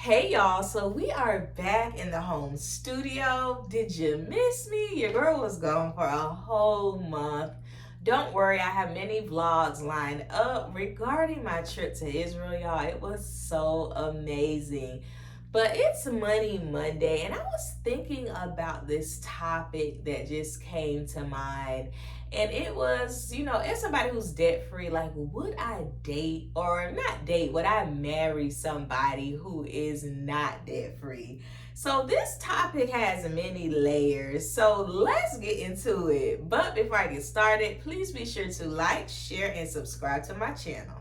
Hey y'all, so we are back in the home studio. Did you miss me? Your girl was gone for a whole month. Don't worry, I have many vlogs lined up regarding my trip to Israel, y'all. It was so amazing. But it's Money Monday, and I was thinking about this topic that just came to mind. And it was, as somebody who's debt free, like, would I date or not date? Would I marry somebody who is not debt free? So, this topic has many layers. So, let's get into it. But before I get started, please be sure to like, share, and subscribe to my channel.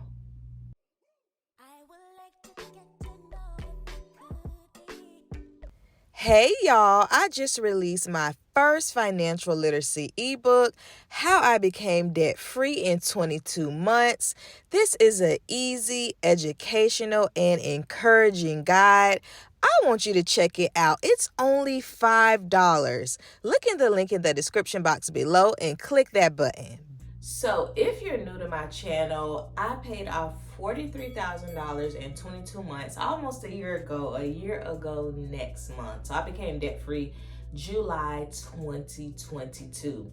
Hey y'all, I just released my first financial literacy ebook, How I Became Debt Free in 22 Months. This is an easy, educational, and encouraging guide. I want you to check it out. It's only $5. Look in the link in the description box below and click that button. So if you're new to my channel, I paid off $43,000 in 22 months, almost a year ago next month. So I became debt free July 2022.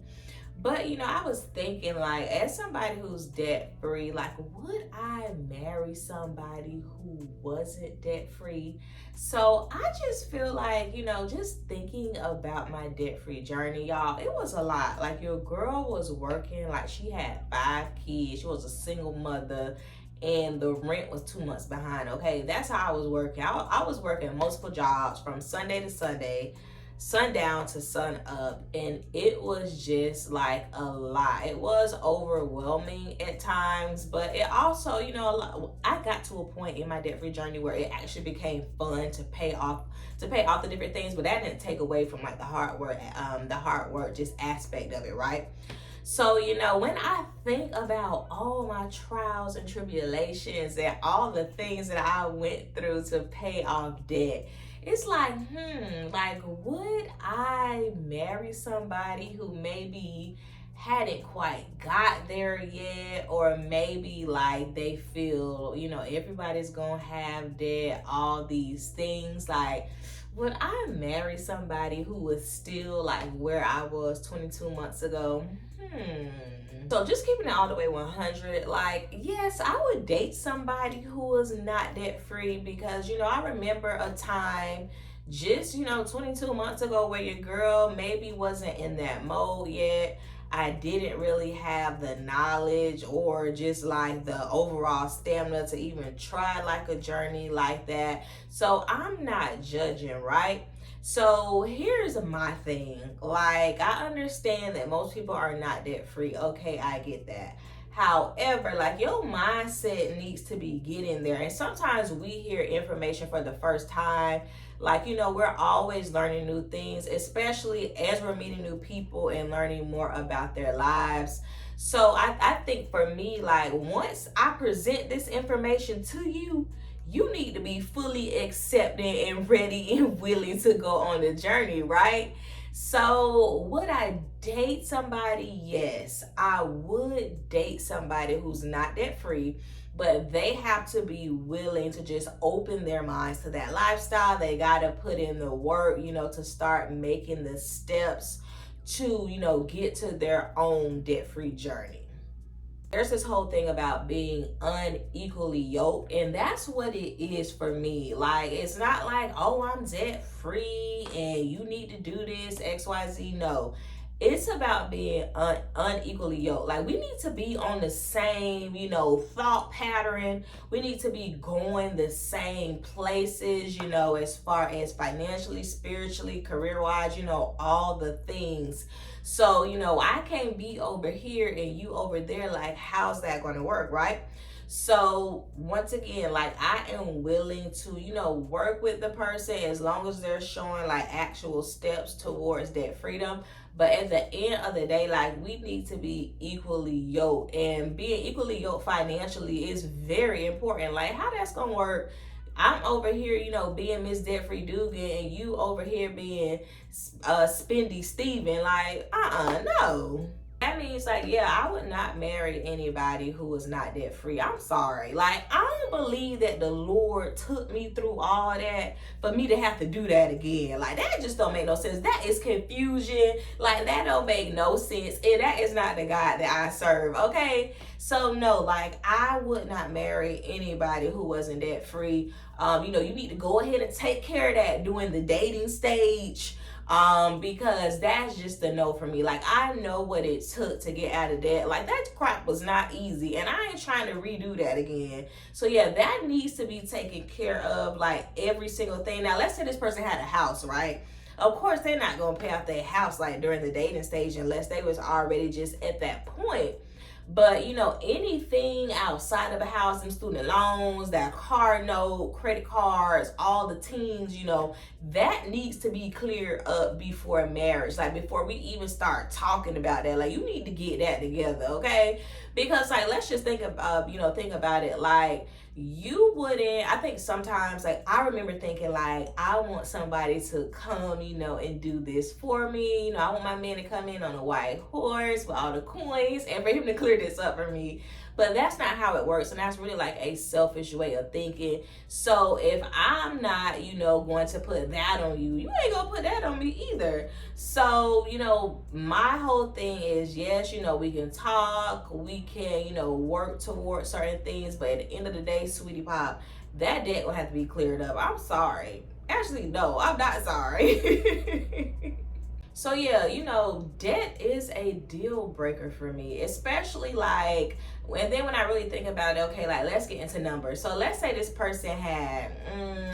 But I was thinking, like, as somebody who's debt free, like, would I marry somebody who wasn't debt free? So I just feel like, just thinking about my debt free journey, y'all, it was a lot. Like, your girl was working, like, she had 5 kids, she was a single mother, and the rent was 2 months behind. Okay, that's how I was working. I was working multiple jobs from Sunday to Sunday, sundown to sun up, and it was just like a lot. It was overwhelming at times, but it also, I got to a point in my debt-free journey where it actually became fun to pay off the different things, but that didn't take away from like the hard work just aspect of it, right? So, when I think about all my trials and tribulations and all the things that I went through to pay off debt, it's like, like, would I marry somebody who maybe hadn't quite got there yet, or maybe like they feel, everybody's gonna have debt, all these things? Like, would I marry somebody who was still like where I was 22 months ago? So just keeping it all the way 100, like, yes, I would date somebody who was not debt free, because, I remember a time just, 22 months ago where your girl maybe wasn't in that mode yet. I didn't really have the knowledge or just like the overall stamina to even try like a journey like that. So I'm not judging, right? So here's my thing. Like, I understand that most people are not debt free. Okay, I get that. However, like, your mindset needs to be getting there. And sometimes we hear information for the first time. Like, we're always learning new things, especially as we're meeting new people and learning more about their lives. So I think for me, like, once I present this information to you, you need to be fully accepted and ready and willing to go on the journey, right? So, would I date somebody? Yes, I would date somebody who's not debt free, but they have to be willing to just open their minds to that lifestyle. They got to put in the work, to start making the steps to, get to their own debt free journey. There's this whole thing about being unequally yoked, and that's what it is for me. Like, it's not like, oh, I'm debt free and you need to do this XYZ. No, it's about being unequally yoked. Like, we need to be on the same, thought pattern. We need to be going the same places, as far as financially, spiritually, career wise, all the things. So, I can't be over here and you over there. Like, how's that going to work, right? So once again, like, I am willing to, work with the person as long as they're showing like actual steps towards that freedom. But at the end of the day, like, we need to be equally yoked, and being equally yoked financially is very important. Like, how that's going to work? I'm over here, being Miss Debt Free Duggan, and you over here being Spendy Steven. Like, no. That that means, like, yeah, I would not marry anybody who is not debt free. I'm sorry. Like, I don't believe that the Lord took me through all that for me to have to do that again. Like, that just don't make no sense. That is confusion. Like, that don't make no sense. And that is not the God that I serve, okay? So, no, like, I would not marry anybody who wasn't debt free. You know, you need to go ahead and take care of that during the dating stage. Because that's just a no for me. Like, I know what it took to get out of debt. Like, that crap was not easy, and I ain't trying to redo that again. So yeah, that needs to be taken care of, like, every single thing. Now, let's say this person had a house, right? Of course, they're not gonna pay off their house like during the dating stage unless they was already just at that point. But, you know, anything outside of a house, and student loans, that car note, credit cards, all the things, you know, that needs to be cleared up before marriage. Like, before we even start talking about that, like, you need to get that together, okay? Because, like, let's just think about, you know, think about it. Like, you wouldn't, I think sometimes, like, I remember thinking, like, I want somebody to come, you know, and do this for me. You know, I want my man to come in on a white horse with all the coins and for him to clear this up for me. But that's not how it works, and that's really like a selfish way of thinking. So if I'm not, you know, going to put that on you, you ain't gonna put that on me either. So, you know, my whole thing is, yes, you know, we can talk, we can, you know, work towards certain things, but at the end of the day, sweetie pop, that debt will have to be cleared up. I'm sorry. Actually, no, I'm not sorry. So yeah, you know, debt is a deal breaker for me, especially like, and then when I really think about it, okay, like, let's get into numbers. So let's say this person had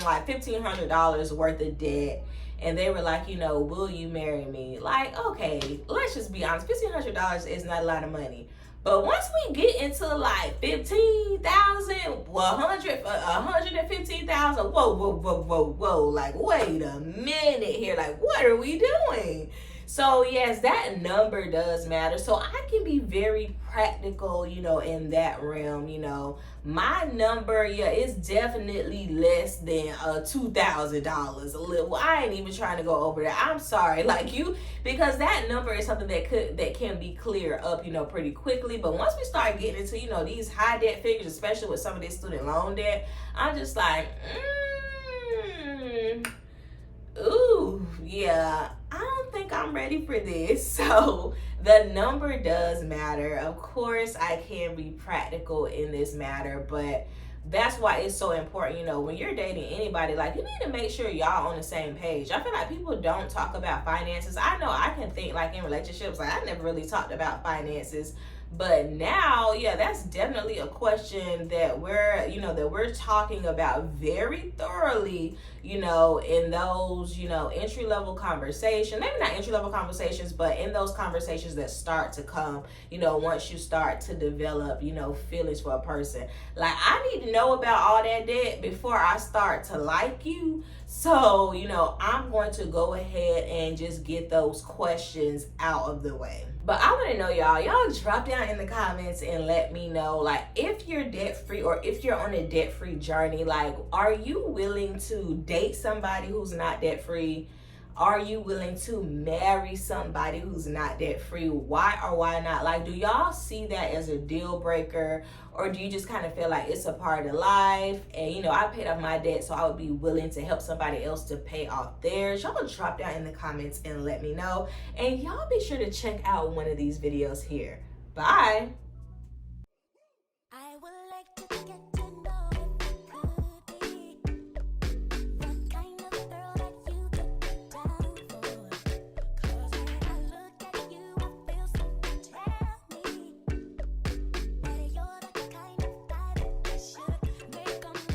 like $1,500 worth of debt, and they were like, you know, will you marry me? Like, okay, let's just be honest, $1,500 is not a lot of money. But once we get into like 15,000, 115,000, whoa, like, wait a minute here, like, what are we doing? So yes, that number does matter. So I can be very practical, you know, in that realm. You know, my number, yeah, is definitely less than $2,000. A little, I ain't even trying to go over that. I'm sorry, like, you, because that number is something that can be cleared up, you know, pretty quickly. But once we start getting into, you know, these high debt figures, especially with some of this student loan debt, I'm just like, ooh, yeah, I don't think I'm ready for this. So the number does matter. Of course, I can be practical in this matter, but that's why it's so important, you know, when you're dating anybody, like, you need to make sure y'all on the same page. I feel like people don't talk about finances. I know I can think, like, in relationships, like, I never really talked about finances. But now, yeah, that's definitely a question that we're talking about very thoroughly, you know, in those, you know, entry-level conversations, maybe not entry-level conversations, but in those conversations that start to come, you know, once you start to develop, you know, feelings for a person. Like, I need to know about all that debt before I start to like you. So, you know, I'm going to go ahead and just get those questions out of the way. But I want to know, y'all drop down in the comments and let me know, like, if you're debt free or if you're on a debt free journey. Like, are you willing to date somebody who's not debt free? Are you willing to marry somebody who's not debt free? Why or why not? Like, do y'all see that as a deal breaker, or do you just kind of feel like it's a part of life? And, you know, I paid off my debt, so I would be willing to help somebody else to pay off theirs. Y'all drop down in the comments and let me know. And y'all be sure to check out one of these videos here. Bye.